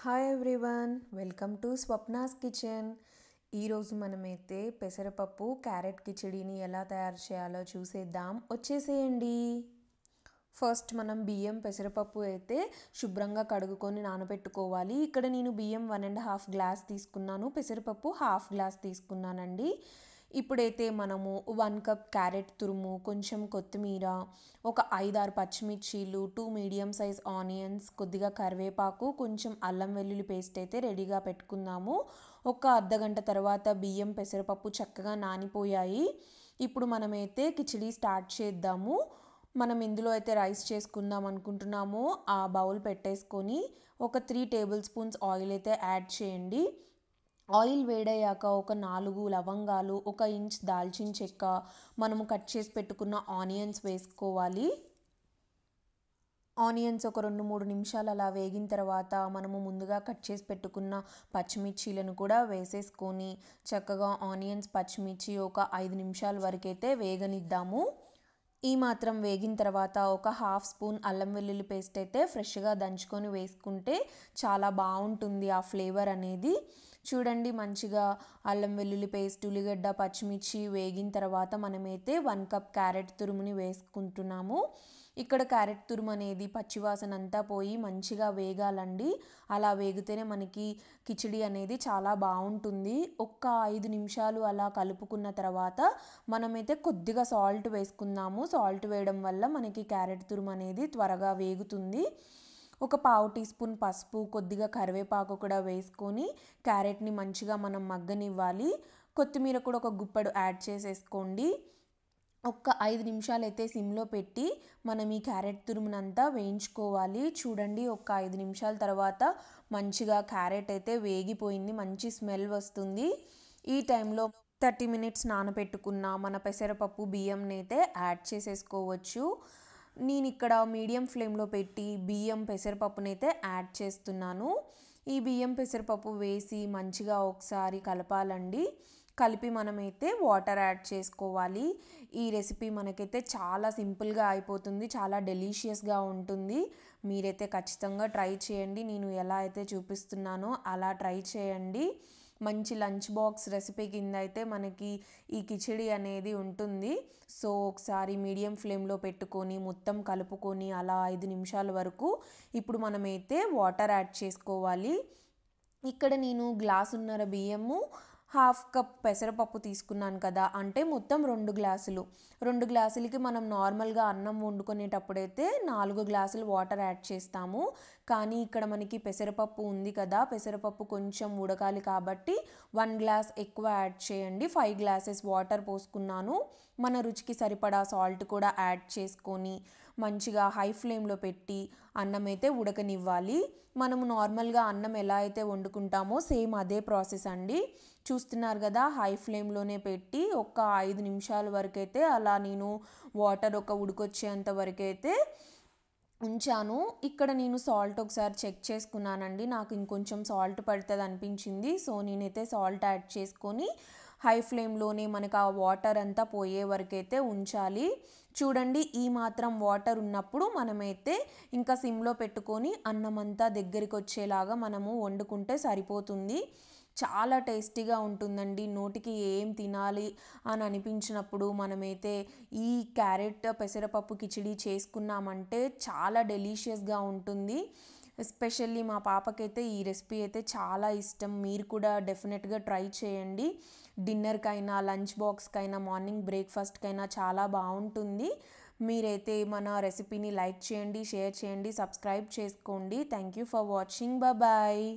Hi everyone, welcome to Swapna's kitchen. ఈరోజు మనమైతే పెసరపప్పు క్యారెట్ కిచడీని ఎలా తయారు చేయాలో చూసేద్దాం. వచ్చేసేయండి. ఫస్ట్ మనం బియ్యం పెసరపప్పు అయితే శుభ్రంగా కడుగుకొని నానబెట్టుకోవాలి. ఇక్కడ నేను బియ్యం 1.5 గ్లాస్ తీసుకున్నాను, పెసరపప్పు 1/2 గ్లాస్ తీసుకున్నానండి. ఇప్పుడైతే మనము 1 కప్ క్యారెట్ తురుము, కొంచెం కొత్తిమీర, ఒక 5-6 పచ్చిమిర్చీలు, 2 మీడియం సైజ్ ఆనియన్స్, కొద్దిగా కరివేపాకు, కొంచెం అల్లం వెల్లుల్లి పేస్ట్ అయితే రెడీగా పెట్టుకుందాము. ఒక అర్ధగంట తర్వాత బియ్యం పెసరపప్పు చక్కగా నానిపోయాయి. ఇప్పుడు మనమైతే కిచడీ స్టార్ట్ చేద్దాము. మనం ఇందులో అయితే రైస్ చేసుకుందాం అనుకుంటున్నామో ఆ బౌల్ పెట్టేసుకొని ఒక 3 టేబుల్ స్పూన్స్ ఆయిల్ అయితే యాడ్ చేయండి. ఆయిల్ వేడయ్యాక ఒక 4 లవంగాలు, 1 ఇంచ్ దాల్చిన చెక్క, మనము కట్ చేసి పెట్టుకున్న ఆనియన్స్ వేసుకోవాలి. ఆనియన్స్ ఒక 2-3 నిమిషాలు అలా వేగిన తర్వాత మనము ముందుగా కట్ చేసి పెట్టుకున్న పచ్చిమిర్చీలను కూడా వేసేసుకొని చక్కగా ఆనియన్స్ పచ్చిమిర్చి ఒక 5 నిమిషాల వరకైతే వేగనిద్దాము. ఈ మాత్రం వేగిన తర్వాత ఒక 1/2 స్పూన్ అల్లం వెల్లుల్లి పేస్ట్ అయితే ఫ్రెష్గా దంచుకొని వేసుకుంటే చాలా బాగుంటుంది ఆ ఫ్లేవర్ అనేది. చూడండి, మంచిగా అల్లం వెల్లుల్లి పేస్ట్, ఉల్లిగడ్డ, పచ్చిమిర్చి వేగిన తర్వాత మనమైతే 1 కప్ క్యారెట్ తురుముని వేసుకుంటున్నాము. ఇక్కడ క్యారెట్ తురుము అనేది పచ్చివాసన అంతా పోయి మంచిగా వేగాలండి. అలా వేగితేనే మనకి కిచడీ అనేది చాలా బాగుంటుంది. ఒక్క 5 నిమిషాలు అలా కలుపుకున్న తర్వాత మనమైతే కొద్దిగా సాల్ట్ వేసుకుందాము. సాల్ట్ వేయడం వల్ల మనకి క్యారెట్ తురుము అనేది త్వరగా వేగుతుంది. ఒక 1/2 టీ స్పూన్ పసుపు, కొద్దిగా కరివేపాకు కూడా వేసుకొని క్యారెట్ని మంచిగా మనం మగ్గనివ్వాలి. కొత్తిమీర కూడా ఒక గుప్పెడు యాడ్ చేసేసుకోండి. ఒక్క 5 నిమిషాలు అయితే సిమ్లో పెట్టి మనం ఈ క్యారెట్ తురుమునంతా వేయించుకోవాలి. చూడండి, ఒక 5 నిమిషాల తర్వాత మంచిగా క్యారెట్ అయితే వేగిపోయింది, మంచి స్మెల్ వస్తుంది. ఈ టైంలో 30 మినిట్స్ నానబెట్టుకున్న మన పెసరపప్పు బియ్యంని అయితే యాడ్ చేసేసుకోవచ్చు. నేను ఇక్కడ మీడియం ఫ్లేమ్లో పెట్టి బియ్యం పెసరపప్పునైతే యాడ్ చేస్తున్నాను. ఈ బియ్యం పెసరపప్పు వేసి మంచిగా ఒకసారి కలపాలండి. కలిపి మనమైతే వాటర్ యాడ్ చేసుకోవాలి. ఈ రెసిపీ మనకైతే చాలా సింపుల్గా అయిపోతుంది, చాలా డెలీషియస్గా ఉంటుంది. మీరైతే ఖచ్చితంగా ట్రై చేయండి. నేను ఎలా అయితే చూపిస్తున్నానో అలా ట్రై చేయండి. మంచి లంచ్ బాక్స్ రెసిపీ కింద అయితే మనకి ఈ కిచడీ అనేది ఉంటుంది. సో ఒకసారి మీడియం ఫ్లేమ్లో పెట్టుకొని మొత్తం కలుపుకొని అలా 5 నిమిషాల వరకు ఇప్పుడు మనమైతే వాటర్ యాడ్ చేసుకోవాలి. ఇక్కడ నేను గ్లాసున్నర బియ్యము, 1/2 కప్ పెసరపప్పు తీసుకున్నాను కదా, అంటే మొత్తం 2 గ్లాసులు. 2 గ్లాసులకి మనం నార్మల్గా అన్నం వండుకునేటప్పుడైతే 4 గ్లాసులు వాటర్ యాడ్ చేస్తాము. కానీ ఇక్కడ మనకి పెసరపప్పు ఉంది కదా, పెసరపప్పు కొంచెం ఉడకాలి కాబట్టి 1 గ్లాస్ ఎక్కువ యాడ్ చేయండి. 5 గ్లాసెస్ వాటర్ పోసుకున్నాను. మన రుచికి సరిపడా సాల్ట్ కూడా యాడ్ చేసుకొని మంచిగా హై ఫ్లేమ్లో పెట్టి అన్నం అయితే ఉడకనివ్వాలి. మనము నార్మల్గా అన్నం ఎలా అయితే వండుకుంటామో సేమ్ అదే ప్రాసెస్ అండి. చూస్తున్నారు కదా, హై ఫ్లేమ్లోనే పెట్టి ఒక 5 నిమిషాల వరకైతే అలా నేను వాటర్ ఒక ఉడికొచ్చేంత వరకైతే ఉంచాను. ఇక్కడ నేను సాల్ట్ ఒకసారి చెక్ చేసుకున్నానండి. నాకు ఇంకొంచెం సాల్ట్ పడుతుంది అనిపించింది. సో నేనైతే సాల్ట్ యాడ్ చేసుకొని హై ఫ్లేమ్లోనే మనకు ఆ వాటర్ అంతా పోయే వరకైతే ఉంచాలి. చూడండి, ఈ మాత్రం వాటర్ ఉన్నప్పుడు మనమైతే ఇంకా సిమ్లో పెట్టుకొని అన్నం అంతా దగ్గరికి వచ్చేలాగా మనము వండుకుంటే సరిపోతుంది. చాలా టేస్టీగా ఉంటుందండి. నోటికి ఏం తినాలి అని అనిపించినప్పుడు మనమైతే ఈ క్యారెట్ పెసరపప్పు కిచడీ చేసుకున్నామంటే చాలా డెలీషియస్గా ఉంటుంది. ఎస్పెషల్లీ మా పాపకైతే ఈ రెసిపీ అయితే చాలా ఇష్టం. మీరు కూడా డెఫినెట్గా ట్రై చేయండి. డిన్నర్కైనా, లంచ్ బాక్స్కైనా, మార్నింగ్ బ్రేక్ఫాస్ట్కైనా చాలా బాగుంటుంది. మీరైతే మన రెసిపీని లైక్ చేయండి, షేర్ చేయండి, సబ్స్క్రైబ్ చేసుకోండి. Thank you for watching. Bye.